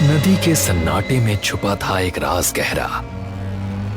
नदी के सन्नाटे में छुपा था एक राज गहरा।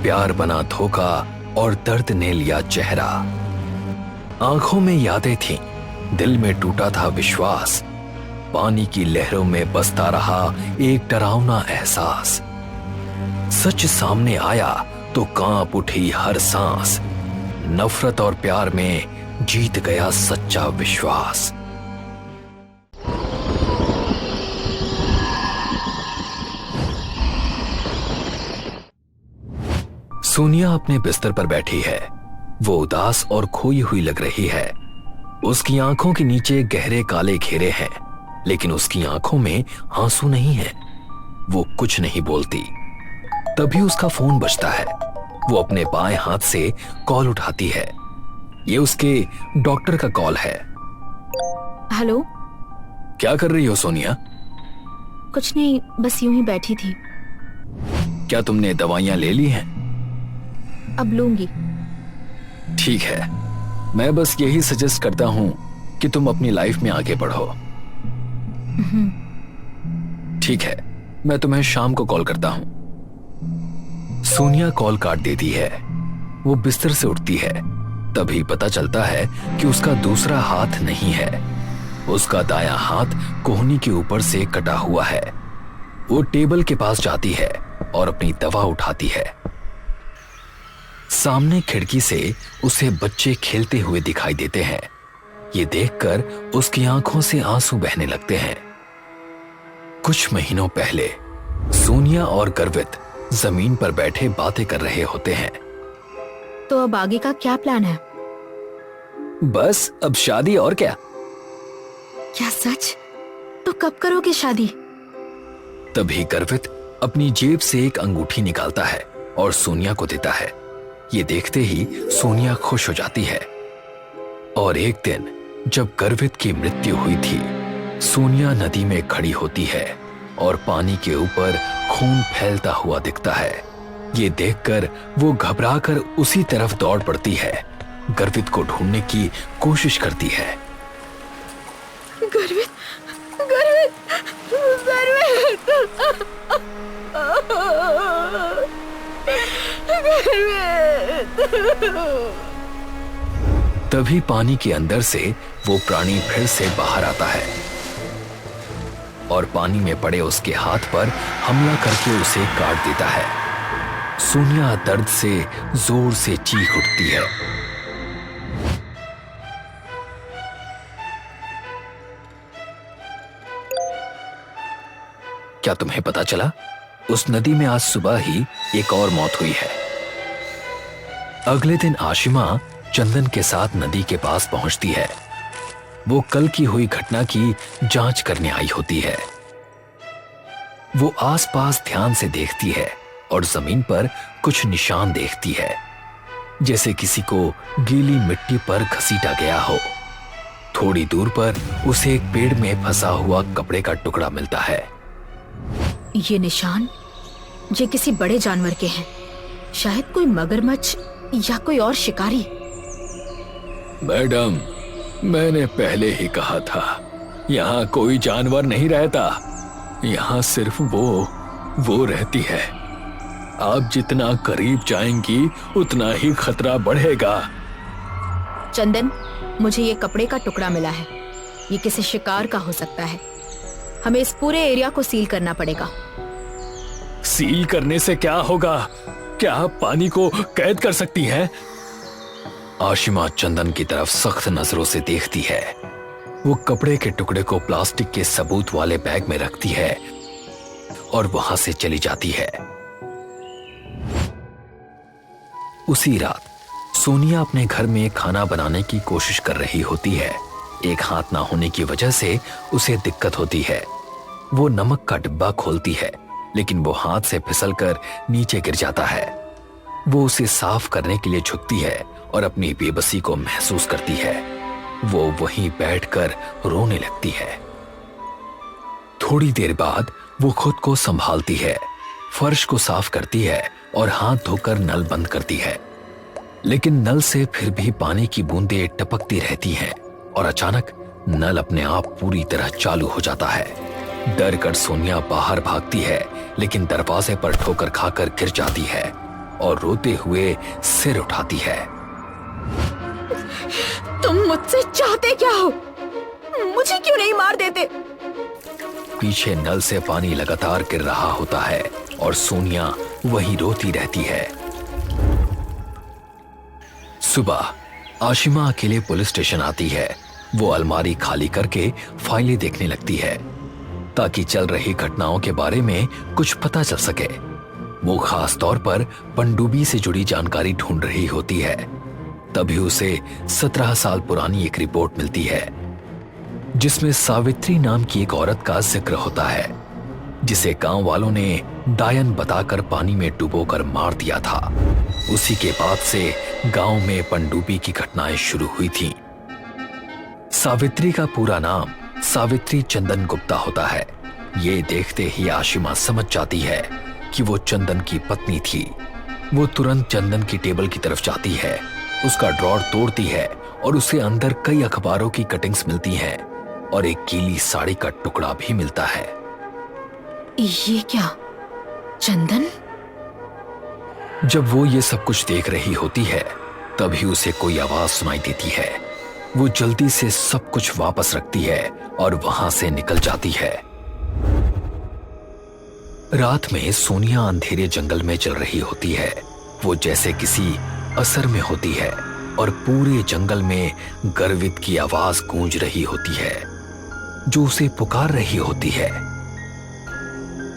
प्यार बना धोखा और दर्द ने लिया चेहरा। आंखों में यादें थीं, दिल में टूटा था विश्वास। पानी की लहरों में बसता रहा एक डरावना एहसास। सच सामने आया तो कांप उठी हर सांस। नफरत और प्यार में जीत गया सच्चा विश्वास। सोनिया अपने बिस्तर पर बैठी है। वो उदास और खोई हुई लग रही है। उसकी आंखों के नीचे गहरे काले घेरे हैं, लेकिन उसकी आंखों में आंसू नहीं है। वो कुछ नहीं बोलती। तभी उसका फोन बजता है। वो अपने बाएं हाथ से कॉल उठाती है। ये उसके डॉक्टर का कॉल है। हेलो। क्या कर रही हो सोनिया? कुछ नहीं, बस यूं ही बैठी थी। क्या तुमने दवाइयां ले ली हैं? अब लूंगी। ठीक है, मैं बस यही सजेस्ट करता हूं कि तुम अपनी लाइफ में आगे बढ़ो। ठीक है, मैं तुम्हें शाम को कॉल करता हूं। सोनिया कॉल काट देती है। वो बिस्तर से उठती है। तभी पता चलता है कि उसका दूसरा हाथ नहीं है। उसका दायां हाथ कोहनी के ऊपर से कटा हुआ है। वो टेबल के पास जाती है और अपनी दवा उठाती है। सामने खिड़की से उसे बच्चे खेलते हुए दिखाई देते हैं। ये देखकर उसकी आंखों से आंसू बहने लगते हैं। कुछ महीनों पहले सोनिया और गर्वित जमीन पर बैठे बातें कर रहे होते हैं। तो अब आगे का क्या प्लान है? बस अब शादी, और क्या। क्या सच? तो कब करोगे शादी? तभी गर्वित अपनी जेब से एक अंगूठी निकालता है और सोनिया को देता है। ये देखते ही सोनिया खुश हो जाती है। और एक दिन जब गर्वित की मृत्यु हुई थी, सोनिया नदी में खड़ी होती है और पानी के ऊपर खून फैलता हुआ दिखता है। ये देखकर वो घबराकर उसी तरफ दौड़ पड़ती है। गर्वित को ढूंढने की कोशिश करती है। गर्वित, गर्वित, गर्वित। तभी पानी के अंदर से वो प्राणी फिर से बाहर आता है और पानी में पड़े उसके हाथ पर हमला करके उसे काट देता है। सोनिया दर्द से जोर से चीख उठती है। क्या तुम्हें पता चला? उस नदी में आज सुबह ही एक और मौत हुई है। अगले दिन आशिमा चंदन के साथ नदी के पास पहुंचती है। वो कल की हुई घटना की जांच करने आई होती है। वो आसपास ध्यान से देखती है और जमीन पर कुछ निशान देखती है, जैसे किसी को गीली मिट्टी पर घसीटा गया हो। थोड़ी दूर पर उसे एक पेड़ में फंसा हुआ कपड़े का टुकड़ा मिलता है। ये निशान ये किसी बड़े जानवर के हैं, शायद कोई मगरमच्छ या कोई और शिकारी। मैडम, मैंने पहले ही कहा था, यहाँ कोई जानवर नहीं रहता। यहाँ सिर्फ वो रहती है। आप जितना करीब जाएंगी उतना ही खतरा बढ़ेगा। चंदन, मुझे ये कपड़े का टुकड़ा मिला है। ये किसी शिकार का हो सकता है। हमें इस पूरे एरिया को सील करना पड़ेगा। सील करने से क्या होगा? क्या आप पानी को कैद कर सकती हैं? आशिमा चंदन की तरफ सख्त नजरों से देखती है। वो कपड़े के टुकड़े को प्लास्टिक के सबूत वाले बैग में रखती है और वहां से चली जाती है। उसी रात सोनिया अपने घर में खाना बनाने की कोशिश कर रही होती है। एक हाथ ना होने की वजह से उसे दिक्कत होती है। वो नमक का डिब्बा खोलती है, लेकिन वो हाथ से फिसलकर नीचे गिर जाता है। वो उसे साफ करने के लिए झुकती है और अपनी बेबसी को महसूस करती है। वो वहीं बैठकर रोने लगती है। थोड़ी देर बाद वो खुद को संभालती है, फर्श को साफ करती है और हाथ धोकर नल बंद करती है। लेकिन नल से फिर भी पानी की बूंदें टपकती रहती हैं और अचानक नल अपने आप पूरी तरह चालू हो जाता है। डर कर सोनिया बाहर भागती है, लेकिन दरवाजे पर ठोकर खाकर गिर जाती है और रोते हुए सिर उठाती है। तुम मुझसे चाहते क्या हो? मुझे क्यों नहीं मार देते? पीछे नल से पानी लगातार गिर रहा होता है और सोनिया वहीं रोती रहती है। सुबह आशिमा अकेले पुलिस स्टेशन आती है। वो अलमारी खाली करके फाइलें देखने लगती है ताकि चल रही घटनाओं के बारे में कुछ पता चल सके। वो खास तौर पर पनडुब्बी से जुड़ी जानकारी ढूंढ रही होती है। तभी उसे 17 साल पुरानी एक रिपोर्ट मिलती है जिसमें सावित्री नाम की एक औरत का जिक्र होता है जिसे गांव वालों ने डायन बताकर पानी में डुबोकर मार दिया था। उसी के बाद से गांव में पनडुब्बी की घटनाएं शुरू हुई थीं। सावित्री का पूरा नाम सावित्री चंदन गुप्ता होता है। ये देखते ही आशिमा समझ जाती है कि वो चंदन की पत्नी थी। वो तुरंत चंदन की टेबल की तरफ जाती है, उसका ड्रॉर तोड़ती है और उसे अंदर कई अखबारों की कटिंग्स मिलती हैं और एक गीली साड़ी का टुकड़ा भी मिलता है। ये क्या? चंदन? जब वो ये सब कुछ देख रही होती है तभी उसे कोई आवाज सुनाई देती है। वो जल्दी से सब कुछ वापस रखती है और वहां से निकल जाती है। रात में सोनिया अंधेरे जंगल में चल रही होती है। वो जैसे किसी असर में होती है और पूरे जंगल में गर्वित की आवाज गूंज रही होती है जो उसे पुकार रही होती है।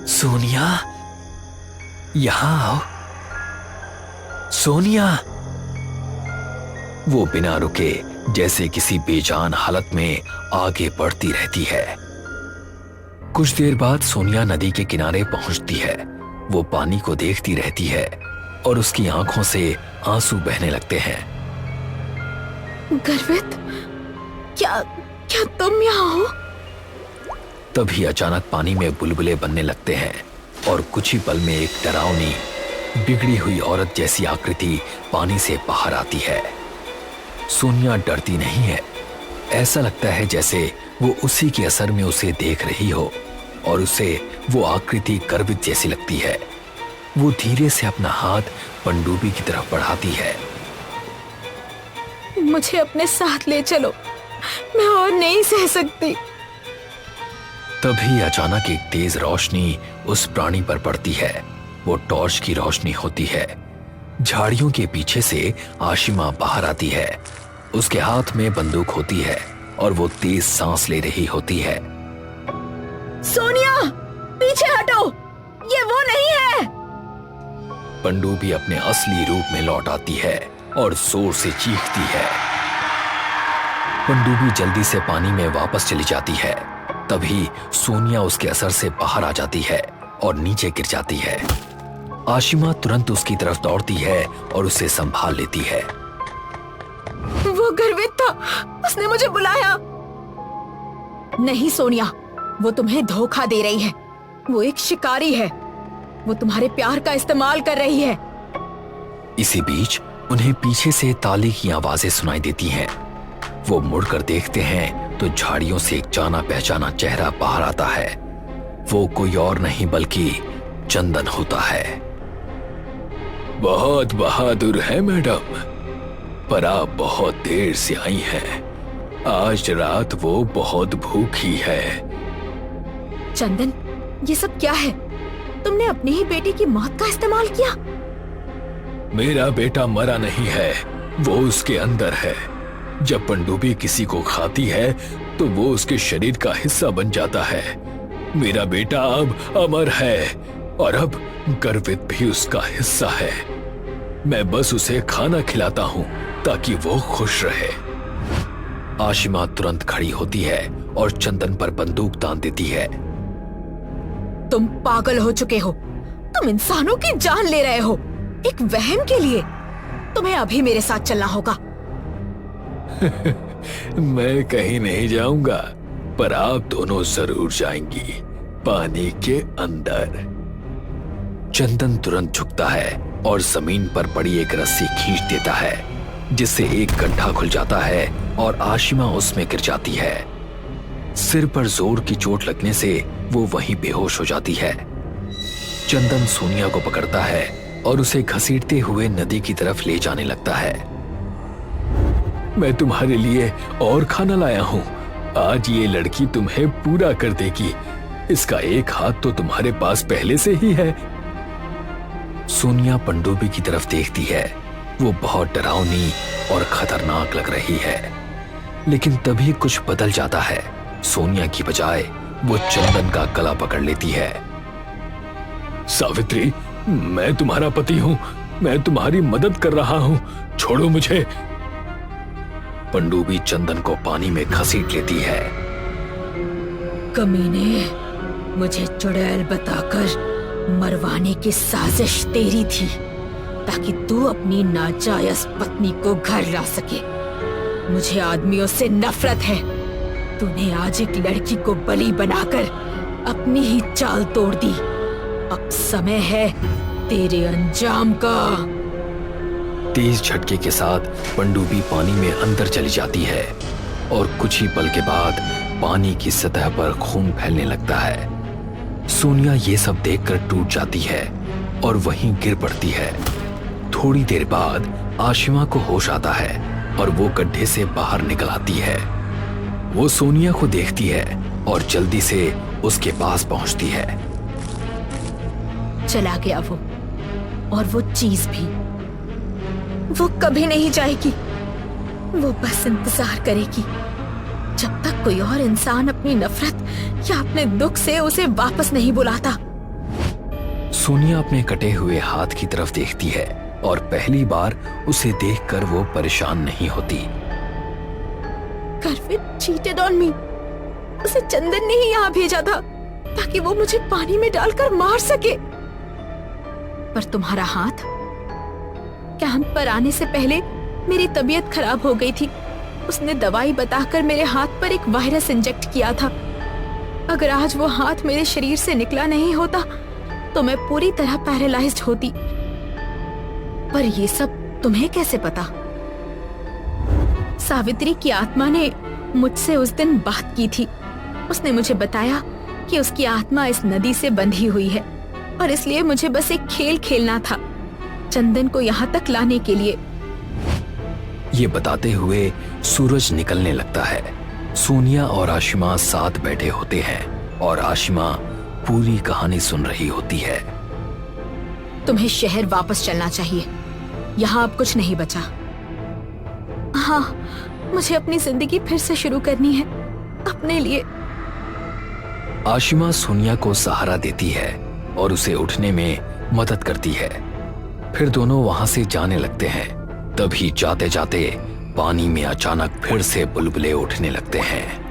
सोनिया, यहां आओ। सोनिया। वो बिना रुके जैसे किसी बेजान हालत में आगे बढ़ती रहती है। कुछ देर बाद सोनिया नदी के किनारे पहुंचती है। वो पानी को देखती रहती है और उसकी आंखों से आंसू बहने लगते हैं। गर्वित, क्या तुम यहाँ हो? तभी अचानक पानी में बुलबुले बनने लगते हैं और कुछ ही पल में एक डरावनी बिगड़ी हुई औरत जैसी आकृति पानी से बाहर आती है। सोनिया डरती नहीं है। ऐसा लगता है जैसे वो उसी के असर में उसे देख रही हो और उसे वो आकृति गर्वित जैसी लगती है। वो धीरे से अपना हाथ पनडुब्बी की तरफ बढ़ाती है। मुझे अपने साथ ले चलो, मैं और नहीं सह सकती। तभी अचानक एक तेज रोशनी उस प्राणी पर पड़ती है। वो टॉर्च की रोशनी होती है। झाड़ियों के पीछे से आशिमा बाहर आती है। उसके हाथ में बंदूक होती है और वो तेज सांस ले रही होती है। सोनिया, पीछे हटो, ये वो नहीं है। पनडुब्बी अपने असली रूप में लौट आती है और जोर से चीखती है। पनडुब्बी जल्दी से पानी में वापस चली जाती है। तभी सोनिया उसके असर से बाहर आ जाती है और नीचे गिर जाती है। आशिमा तुरंत उसकी तरफ दौड़ती है और उसे संभाल लेती है। वो गर्वित था, उसने मुझे बुलाया। नहीं सोनिया, वो तुम्हें धोखा दे रही है। वो एक शिकारी है। वो तुम्हारे प्यार का इस्तेमाल कर रही है। इसी बीच उन्हें पीछे से ताली की आवाजें सुनाई देती हैं। वो मुड़कर देखते हैं तो झाड़ियों से एक जाना पहचाना चेहरा बाहर आता है। वो कोई और नहीं बल्कि चंदन होता है। बहुत बहादुर है मैडम, पर आप बहुत देर से आई हैं। आज रात वो बहुत भूखी है। चंदन, ये सब क्या है? तुमने अपनी ही बेटी की मौत का इस्तेमाल किया। मेरा बेटा मरा नहीं है, वो उसके अंदर है। जब पनडुब्बी किसी को खाती है तो वो उसके शरीर का हिस्सा बन जाता है। मेरा बेटा अब अमर है और अब गर्वित भी उसका हिस्सा है। मैं बस उसे खाना खिलाता हूँ ताकि वो खुश रहे। आशिमा तुरंत खड़ी होती है और चंदन पर बंदूक तान देती है। तुम पागल हो चुके हो। तुम इंसानों की जान ले रहे हो एक वहम के लिए। तुम्हें अभी मेरे साथ चलना होगा। मैं कहीं नहीं जाऊंगा, पर आप दोनों जरूर जाएंगी पानी के अंदर। चंदन तुरंत झुकता है और जमीन पर पड़ी एक रस्सी खींच देता है जिससे एक गड्ढा खुल जाता है और आशिमा उसमें गिर जाती है। सिर पर जोर की चोट लगने से वो वहीं बेहोश हो जाती है। चंदन सोनिया को पकड़ता है और उसे घसीटते हुए नदी की तरफ ले जाने लगता है। मैं तुम्हारे लिए और खाना लाया हूं। आज ये लड़की तुम्हें पूरा कर देगी। इसका एक हाथ तो तुम्हारे पास पहले से ही है। सोनिया पनडुब्बी की तरफ देखती है। वो बहुत डरावनी और खतरनाक लग रही है, लेकिन तभी कुछ बदल जाता है। सोनिया की बजाय वो चंदन का गला पकड़ लेती है। सावित्री, मैं तुम्हारा पति हूं। मैं तुम्हारी मदद कर रहा हूं। छोड़ो मुझे। पनडुब्बी चंदन को पानी में घसीट लेती है। कमीने, मुझे चुड़ैल बताकर मरवाने की साजिश तेरी थी, ताकि तू अपनी नाजायज पत्नी को घर ला सके। मुझे आदमियों से नफरत है। तूने आज एक लड़की को बलि बनाकर अपनी ही चाल तोड़ दी। अब समय है तेरे अंजाम का। तेज झटके के साथ पनडुब्बी पानी में अंदर चली जाती है और कुछ ही पल के बाद पानी की सतह पर खून फैलने लगता है। सोनिया ये सब देखकर टूट जाती है और वहीं गिर पड़ती है। थोड़ी देर बाद आशिमा को होश आता है और वो गड्ढे से बाहर निकल आती है। वो सोनिया को देखती है और जल्दी से उसके पास पहुंचती है। चला गया वो, और वो चीज भी। वो कभी नहीं जाएगी। वो बस इंतजार करेगी जब तक कोई और इंसान अपनी नफरत या अपने दुख से उसे वापस नहीं बुलाता। सोनिया अपने कटे हुए हाथ की तरफ देखती है और पहली बार उसे देखकर वो परेशान नहीं होती। Garvit cheated on me। उसे चंदन ने ही यहाँ भेजा था ताकि वो मुझे पानी में डालकर मार सके। पर तुम्हारा हाथ, कैंप पर आने से पहले मेरी तबीयत खराब हो गई थी। उसने दवाई बताकर मेरे हाथ पर एक वायरस इंजेक्ट किया था। अगर आज वो हाथ मेरे शरीर से निकला नहीं होता तो मैं पूरी तरह पैरालाइज्ड होती। पर ये सब तुम्हें कैसे पता? सावित्री की आत्मा ने मुझसे उस दिन बात की थी। उसने मुझे बताया कि उसकी आत्मा इस नदी से बंधी हुई है और इसलिए मुझे बस एक खेल खेलना था, चंदन को यहाँ तक लाने के लिए। ये बताते हुए सूरज निकलने लगता है। सोनिया और आशिमा साथ बैठे होते हैं और आशिमा पूरी कहानी सुन रही होती है। तुम्हें शहर वापस चलना चाहिए। यहाँ अब कुछ नहीं बचा। हाँ, मुझे अपनी जिंदगी फिर से शुरू करनी है, अपने लिए। आशिमा सोनिया को सहारा देती है और उसे उठने में मदद करती है। फिर दोनों वहां से जाने लगते हैं। तभी जाते जाते पानी में अचानक फिर से बुलबुले उठने लगते हैं।